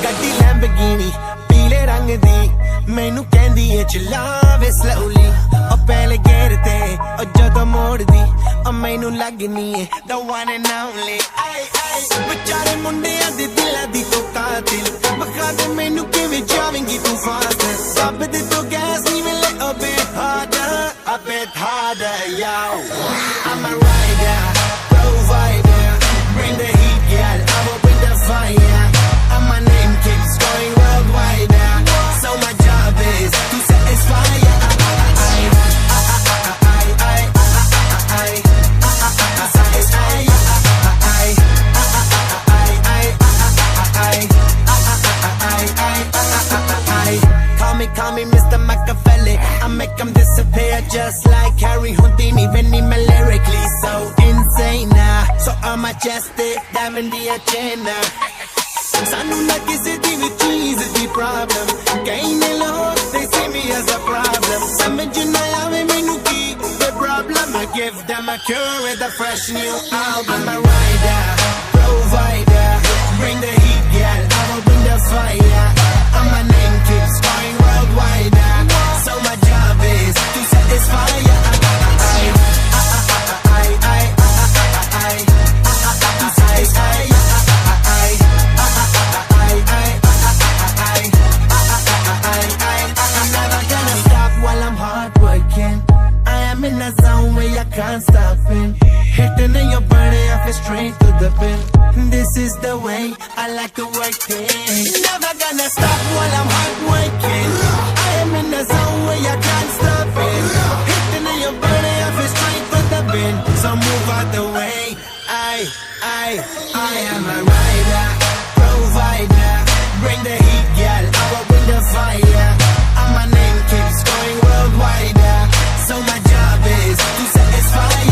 ਗੱਡੀ ਲੈਂਬਰਗਿਨੀ ਪੀਲੇ ਰੰਗ ਦੀ ਮੈਨੂੰ ਕਹਿੰਦੀ ਏ ਚਲਾਵੇ slowly ਉਹ ਪਹਿਲੇ ਗੇਰ ਤੇ ਉਹ ਜਦੋਂ ਮੋੜਦੀ ਉਹ ਮੈਨੂੰ ਲੱਗਨੀ ਏ the one and only ਆਏ ਆਏ ਵਿਚਾਰੇ ਮੁੰਡਿਆਂ ਦੇ ਦਿਲਾਂ ਦੀ ਤੂੰ ਕਾਤਿਲ ਬਖਾ ਦੇ ਮੈਨੂੰ ਕਿਵੇਂ ਜਾਵੇਂਗੀ ਤੂੰ ਫਾਸਟ ਸਭ ਦੇ ਤੋਂ ਗੈਸ ਨਹੀਂ ਮਿਲੇ a bit harder yo I'm a rider provider bring the heat girl I will bring the fire and my name keeps going worldwide so my job is to satisfy Call me Mr. Machiavelli I make them disappear just like Harry Houdini Vinny me lyrically so insane so I'm majestic diamond the agenda Sanu na kisi di vi cheese di problem Kaine log they see me as a problem Samajh na aave mainu ki the problem I give them a cure with a fresh new album I'm a rider provider bring the heat girl I will bring the fire and my name keeps going worldwide so my job is to satisfy can't stop it hitting in your body I feel straight to the pin this is the way I like to work it never gonna stop while I'm hard working I am in the zone where you can't stop it hitting in your body I feel straight to the pin so move out the way I am a rider provider bring the heat girl I will bring the fire and my name keeps going worldwide so my job is to satisfy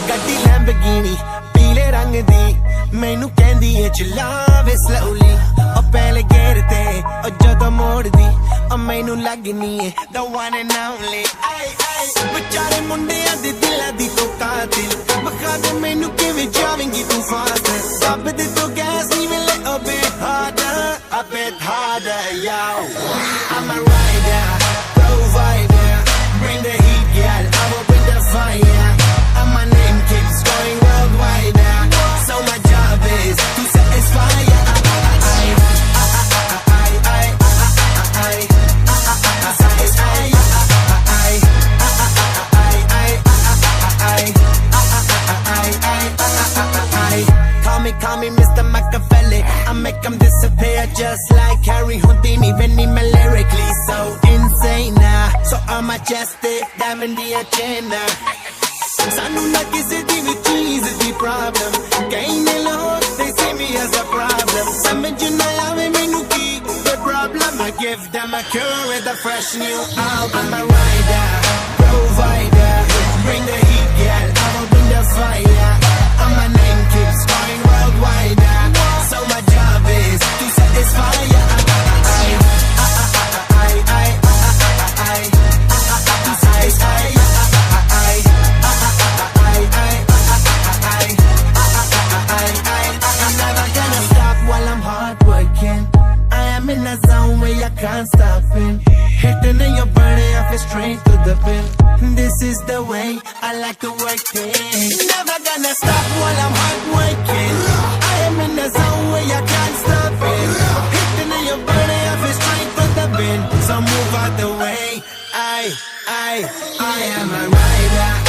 ਗੱਡੀ Lamborghini ਪੀਲੇ ਰੰਗ ਦੀ ਮੈਨੂੰ ਕਹਿੰਦੀ ਏ ਚਲਾਵੇ slowly ਉਹ ਪਹਿਲੇ ਗੇਰ ਤੇ ਉਹ ਜਦੋਂ ਮੋੜਦੀ ਉਹ ਮੈਨੂੰ ਲੱਗਨੀ ਏ the one and only ਵਿਚਾਰੇ ਮੁੰਡਿਆਂ ਦੇ ਦਿਲਾਂ ਦੀ ਤੂੰ ਕਾਤਿਲ ਬਖਾ ਦੇ ਮੈਨੂੰ ਕਿਵੇਂ ਜਾਵੇਂਗੀ ਤੂੰ ਫਾਸਟ ਸਭ ਦੇ ਤੋਂ ਗੈਸ ਨਹੀਂ ਮਿਲੇ a bit harder yo I'm a rider provider bring the heat girl I will bring the fire and my name keeps going worldwide so my job is to satisfy Call me Mr. Machiavelli I make them disappear just like Harry Houdini Vinny me lyrically so insane so I'm majestic diamond the agenda Sanu na kisi di vi cheese di problem Kaine log they see me as a problem Samajh na aave mainu ki the problem I give them a cure with a fresh new album I'm a rider provider bring the heat girl I will bring the fire and my name keeps going worldwide so my job is to satisfy can't stop it hitting in your body I feel straight to the pin this is the way I like to work it never gonna stop while I'm hard working I am in the zone I am a rider.